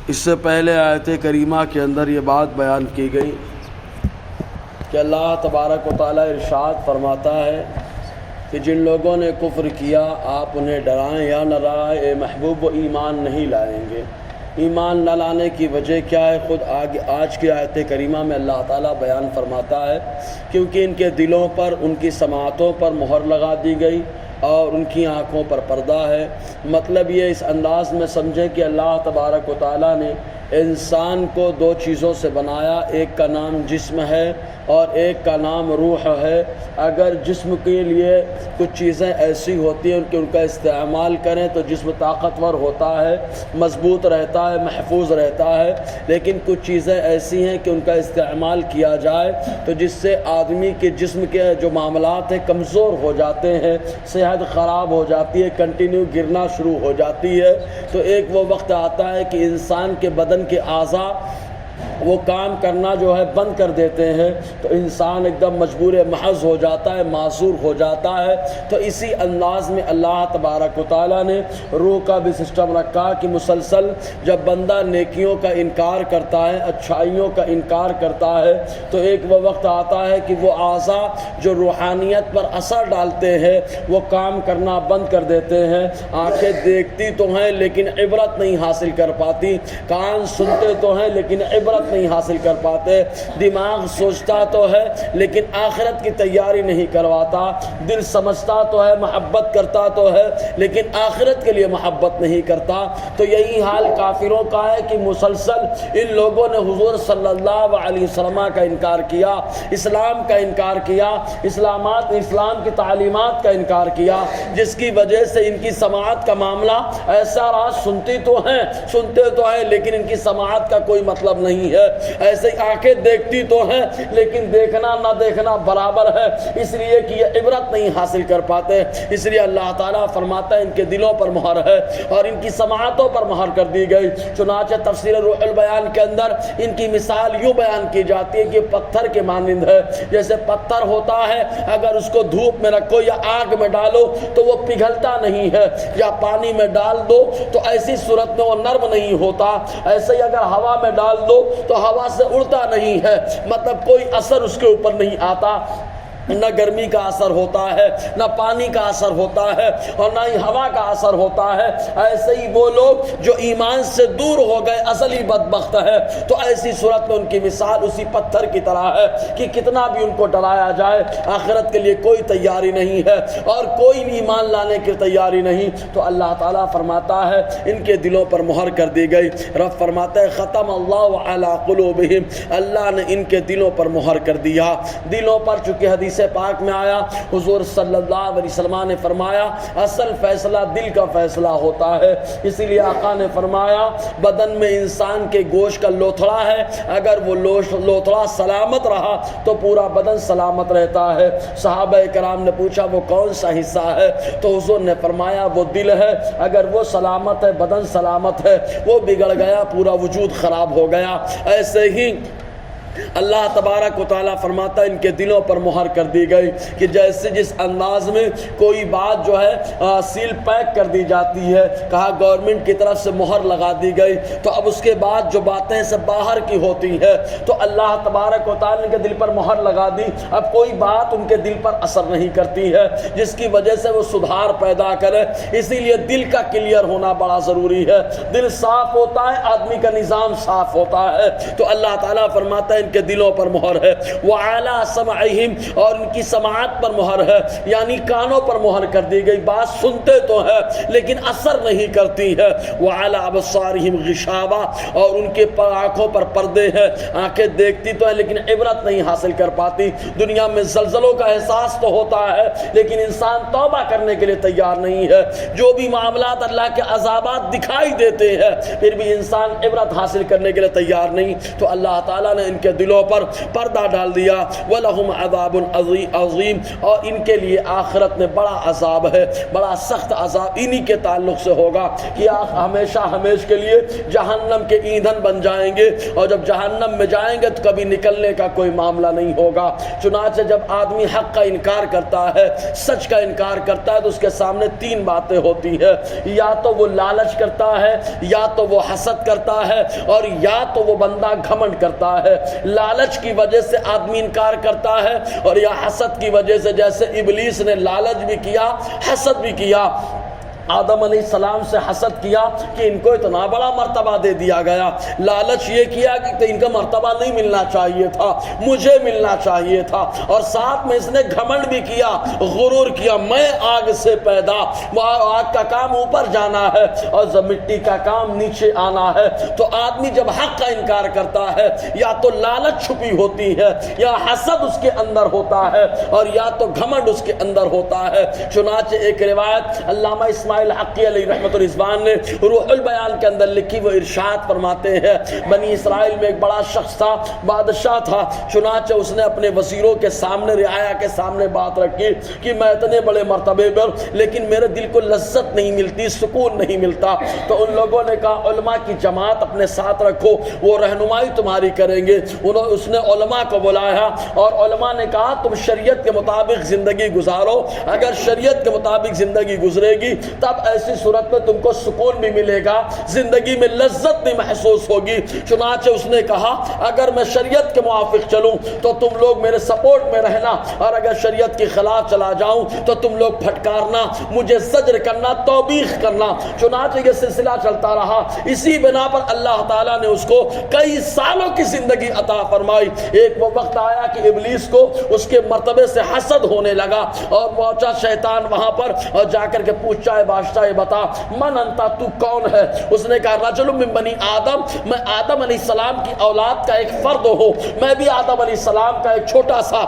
اس سے پہلے آیت کریمہ کے اندر یہ بات بیان کی گئی کہ اللہ تبارک و تعالیٰ ارشاد فرماتا ہے کہ جن لوگوں نے کفر کیا آپ انہیں ڈرائیں یا نہ ڈرائیں، اے محبوب وہ ایمان نہیں لائیں گے۔ ایمان نہ لانے کی وجہ کیا ہے؟ خود آج کی آیت کریمہ میں اللہ تعالیٰ بیان فرماتا ہے کیونکہ ان کے دلوں پر، ان کی سماعتوں پر مہر لگا دی گئی اور ان کی آنکھوں پر پردہ ہے۔ مطلب یہ اس انداز میں سمجھیں کہ اللہ تبارک و تعالیٰ نے انسان کو دو چیزوں سے بنایا، ایک کا نام جسم ہے اور ایک کا نام روح ہے۔ اگر جسم کے لیے کچھ چیزیں ایسی ہوتی ہیں کہ ان کا استعمال کریں تو جسم طاقتور ہوتا ہے، مضبوط رہتا ہے، محفوظ رہتا ہے، لیکن کچھ چیزیں ایسی ہیں کہ ان کا استعمال کیا جائے تو جس سے آدمی کے جسم کے جو معاملات ہیں کمزور ہو جاتے ہیں، صحت خراب ہو جاتی ہے، کنٹینیو گرنا شروع ہو جاتی ہے۔ تو ایک وہ وقت آتا ہے کہ انسان کے بدن کے اعضاء وہ کام کرنا جو ہے بند کر دیتے ہیں تو انسان ایک دم مجبور محض ہو جاتا ہے، معذور ہو جاتا ہے۔ تو اسی انداز میں اللہ تبارک و تعالیٰ نے روح کا بھی سسٹم رکھا کہ مسلسل جب بندہ نیکیوں کا انکار کرتا ہے، اچھائیوں کا انکار کرتا ہے تو ایک وہ وقت آتا ہے کہ وہ اعضاء جو روحانیت پر اثر ڈالتے ہیں وہ کام کرنا بند کر دیتے ہیں۔ آنکھیں دیکھتی تو ہیں لیکن عبرت نہیں حاصل کر پاتی، کان سنتے تو ہیں لیکن عبرت نہیں حاصل کر پاتے، دماغ سوچتا تو ہے لیکن آخرت کی تیاری نہیں کرواتا، دل سمجھتا تو ہے، محبت کرتا تو ہے لیکن آخرت کے لیے محبت نہیں کرتا۔ تو یہی حال کافروں کا ہے کہ مسلسل ان لوگوں نے حضور صلی اللہ علیہ وسلم کا انکار کیا، اسلام کا انکار کیا، اسلام کی تعلیمات کا انکار کیا، جس کی وجہ سے ان کی سماعت کا معاملہ ایسا رہا، سنتے تو ہیں لیکن ان کی سماعت کا کوئی مطلب نہیں ہے، ایسے آنکھیں دیکھتی تو ہیں لیکن دیکھنا نہ دیکھنا برابر ہے، اس لیے کہ یہ عبرت نہیں حاصل کر پاتے۔ اس لیے اللہ تعالیٰ فرماتا ہے ان کے دلوں پر مہر ہے اور ان کی سماعتوں پر مہر کر دی گئی۔ چنانچہ تفسیر روح البیان کے اندر ان کی مثال یوں بیان کی جاتی ہے کہ پتھر کے مانند ہے، جیسے پتھر ہوتا ہے اگر اس کو دھوپ میں رکھو یا آگ میں ڈالو تو وہ پگھلتا نہیں ہے، یا پانی میں ڈال دو تو ایسی صورت میں وہ نرم نہیں ہوتا، ایسے ہی اگر ہوا میں ڈال دو تو ہوا سے اڑتا نہیں ہے، مطلب کوئی اثر اس کے اوپر نہیں آتا، نہ گرمی کا اثر ہوتا ہے، نہ پانی کا اثر ہوتا ہے اور نہ ہی ہوا کا اثر ہوتا ہے۔ ایسے ہی وہ لوگ جو ایمان سے دور ہو گئے اصلی بدبخت ہے، تو ایسی صورت میں ان کی مثال اسی پتھر کی طرح ہے کہ کتنا بھی ان کو ڈرایا جائے آخرت کے لیے کوئی تیاری نہیں ہے اور کوئی بھی ایمان لانے کی تیاری نہیں۔ تو اللہ تعالیٰ فرماتا ہے ان کے دلوں پر مہر کر دی گئی۔ رب فرماتا ہے ختم اللہ علی قلوبہم، اللہ نے ان کے دلوں پر مہر کر دیا۔ دلوں پر چونکہ حدیث پاک میں آیا، حضور صلی اللہ علیہ وسلم نے فرمایا اصل فیصلہ دل کا فیصلہ ہوتا ہے، اسی لیے آقا نے فرمایا بدن میں انسان کے گوشت کا لوتھڑا ہے، اگر وہ لوتھڑا سلامت رہا تو پورا بدن سلامت رہتا ہے۔ صحابہ کرام نے پوچھا وہ کون سا حصہ ہے؟ تو حضور نے فرمایا وہ دل ہے، اگر وہ سلامت ہے بدن سلامت ہے، وہ بگڑ گیا پورا وجود خراب ہو گیا۔ ایسے ہی اللہ تبارک و تعالیٰ فرماتا ہے ان کے دلوں پر مہر کر دی گئی کہ جیسے جس انداز میں کوئی بات جو ہے سیل پیک کر دی جاتی ہے، کہا گورنمنٹ کی طرف سے مہر لگا دی گئی تو اب اس کے بعد جو باتیں سب باہر کی ہوتی ہے تو اللہ تبارک و تعالیٰ نے دل پر مہر لگا دی، اب کوئی بات ان کے دل پر اثر نہیں کرتی ہے جس کی وجہ سے وہ سدھار پیدا کرے۔ اسی لیے دل کا کلیئر ہونا بڑا ضروری ہے، دل صاف ہوتا ہے آدمی کا نظام صاف ہوتا ہے۔ تو اللہ تعالیٰ فرماتا ہے ان کے دلوں پر مہر ہے، وَعَلَىٰ سَمْعِهِمْ، اور ان کی سماعت پر مہر ہے، یعنی کانوں پر مہر کر دی گئی، بات سنتے تو ہے لیکن اثر نہیں کرتی ہے۔ وَعَلَىٰ أَبْصَارِهِمْ غِشَاوَةٌ، اور ان کے آنکھوں پر پردے ہیں، آنکھیں دیکھتی تو ہیں لیکن عبرت نہیں حاصل کر پاتی۔ دنیا میں زلزلوں کا احساس تو ہوتا ہے لیکن انسان توبہ کرنے کے لیے تیار نہیں ہے، جو بھی معاملات اللہ کے عذابات دکھائی دیتے ہیں پھر بھی انسان عبرت حاصل کرنے کے لیے تیار نہیں۔ تو اللہ تعالیٰ نے ان کے دلوں پر پردہ ڈال دیا. وَلَهُمْ عَذَابٌ عَظِيمٌ, اور ان کے لیے آخرت میں بڑا عذاب ہے, بڑا سخت عذاب انہی کے تعلق سے ہوگا کہ آپ ہمیشہ ہمیش کے لیے جہنم کے ایندھن بن جائیں گے, اور جب جہنم میں جائیں گے تو کبھی نکلنے کا کوئی معاملہ نہیں ہوگا. چنانچہ جب آدمی حق کا انکار کرتا ہے, سچ کا انکار کرتا ہے, تو اس کے سامنے تین باتیں ہوتی ہیں. یا تو وہ لالچ کرتا ہے, یا تو وہ حسد کرتا ہے, اور یا تو وہ بندہ گھمنڈ کرتا ہے. لالچ کی وجہ سے آدمی انکار کرتا ہے, اور یا حسد کی وجہ سے, جیسے ابلیس نے لالچ بھی کیا, حسد بھی کیا. آدم علیہ السلام سے حسد کیا کہ ان کو اتنا بڑا مرتبہ دے دیا گیا. لالچ یہ کیا کہ ان کا مرتبہ نہیں ملنا چاہیے تھا, مجھے ملنا چاہیے تھا. اور ساتھ میں اس نے گھمنڈ بھی کیا, غرور کیا, میں آگ سے پیدا, آگ کا کام اوپر جانا ہے اور مٹی کا کام نیچے آنا ہے. تو آدمی جب حق کا انکار کرتا ہے, یا تو لالچ چھپی ہوتی ہے, یا حسد اس کے اندر ہوتا ہے, اور یا تو گھمنڈ اس کے اندر ہوتا ہے. چنانچہ ایک روایت علامہ اسماعیل حقی علیہ رحمت الرضوان نے روح البیان کے اندر لکھی, وہ ارشاد فرماتے ہیں, بنی اسرائیل میں ایک بڑا شخص تھا, بادشاہ تھا. چنانچہ اس نے اپنے وزیروں کے سامنے, رعایا کے سامنے بات رکھی کہ میں اتنے بڑے مرتبے پر, لیکن میرے دل کو لذت نہیں ملتی, سکون نہیں ملتا. تو ان لوگوں نے کہا علماء کی جماعت اپنے ساتھ رکھو, وہ رہنمائی تمہاری کریں گے. اس نے علماء کو بلایا, اور علماء نے کہا تم شریعت کے مطابق زندگی گزارو, اگر شریعت کے مطابق زندگی گزرے گی تب ایسی صورت میں تم کو سکون بھی ملے گا, زندگی میں لذت بھی محسوس ہوگی. چنانچہ اس نے کہا اگر میں شریعت کے موافق چلوں تو تم لوگ میرے سپورٹ میں رہنا, اور اگر شریعت کے خلاف چلا جاؤں تو تم لوگ پھٹکارنا, مجھے زجر کرنا, توبیخ کرنا. چنانچہ یہ سلسلہ چلتا رہا. اسی بنا پر اللہ تعالیٰ نے اس کو کئی سالوں کی زندگی عطا فرمائی. ایک وہ وقت آیا کہ ابلیس کو اس کے مرتبے سے حسد ہونے لگا, اور پہنچا شیطان وہاں پر, اور جا کر کے پوچھا ہے بادشاہ بتا من انتا, تو کون ہے؟ اس نے کہا رجل من بنی آدم, میں آدم علیہ السلام کی اولاد کا ایک فرد ہوں, میں بھی آدم علیہ السلام کا ایک چھوٹا سا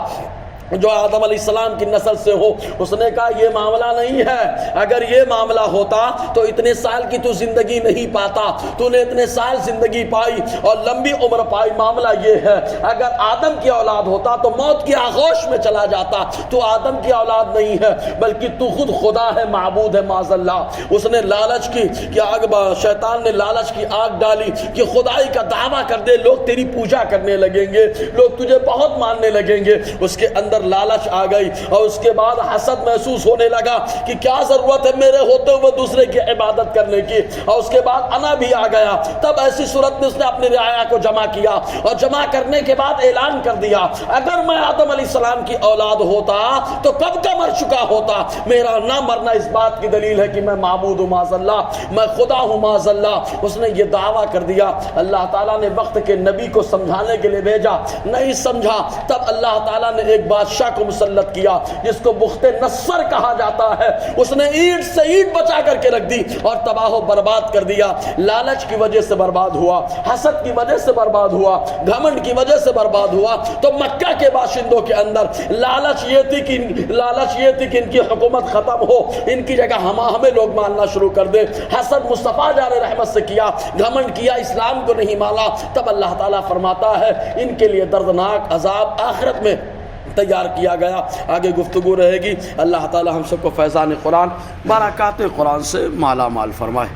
جو آدم علیہ السلام کی نسل سے ہو. اس نے کہا یہ معاملہ نہیں ہے, اگر یہ معاملہ ہوتا تو اتنے سال کی تو زندگی نہیں پاتا, تو نے اتنے سال زندگی پائی اور لمبی عمر پائی. معاملہ یہ ہے اگر آدم کی اولاد ہوتا تو موت کی آغوش میں چلا جاتا, تو آدم کی اولاد نہیں ہے بلکہ تو خود خدا ہے, معبود ہے معاذ اللہ. اس نے لالچ کی کہ آگ, شیطان نے لالچ کی آگ ڈالی کہ خدائی کا دعویٰ کر دے, لوگ تیری پوجا کرنے لگیں گے, لوگ تجھے بہت ماننے لگیں گے. اس کے اندر لالچ آ گئی, اور اس کے بعد حسد محسوس ہونے لگا کہ کیا ضرورت ہے میرے ہوتے ہوئے دوسرے کی عبادت کرنے کی, اور اس کے بعد انا بھی آ گیا. تب ایسی صورت میں اس نے اپنی رعایا کو جمع کیا, اور جمع کرنے کے بعد اعلان کر دیا اگر میں آدم علیہ السلام کی اولاد ہوتا تو کب کا مر چکا ہوتا. میرا نہ مرنا اس بات کی دلیل ہے کہ میں معبود ہوں معاذ اللہ, میں خدا ہوں معاذ اللہ. اس نے یہ دعویٰ کر دیا. اللہ تعالیٰ نے وقت کے نبی کو سمجھانے کے لیے بھیجا, نہیں سمجھا. تب اللہ تعالیٰ نے ایک بادشاہ کو مسلط کیا جس کو بخت نصر کہا جاتا ہے. اس نے اینٹ سے اینٹ بچا کر کے رکھ دی اور تباہ و برباد کر دیا. لالچ کی وجہ سے برباد ہوا, حسد کی وجہ سے برباد ہوا, گھمنڈ کی وجہ سے برباد ہوا. تو مکہ کے باشندوں کے اندر لالچ یہ تھی کہ ان کی حکومت ختم ہو, ان کی جگہ ہمیں لوگ ماننا شروع کر دے. حسد مصطفیٰ جار رحمت سے کیا, گھمنڈ کیا, اسلام کو نہیں مانا. تب اللہ تعالیٰ فرماتا ہے ان کے لیے دردناک عذاب آخرت میں تیار کیا گیا. آگے گفتگو رہے گی. اللہ تعالیٰ ہم سب کو فیضان قرآن, برکات قرآن سے مالا مال فرمائے.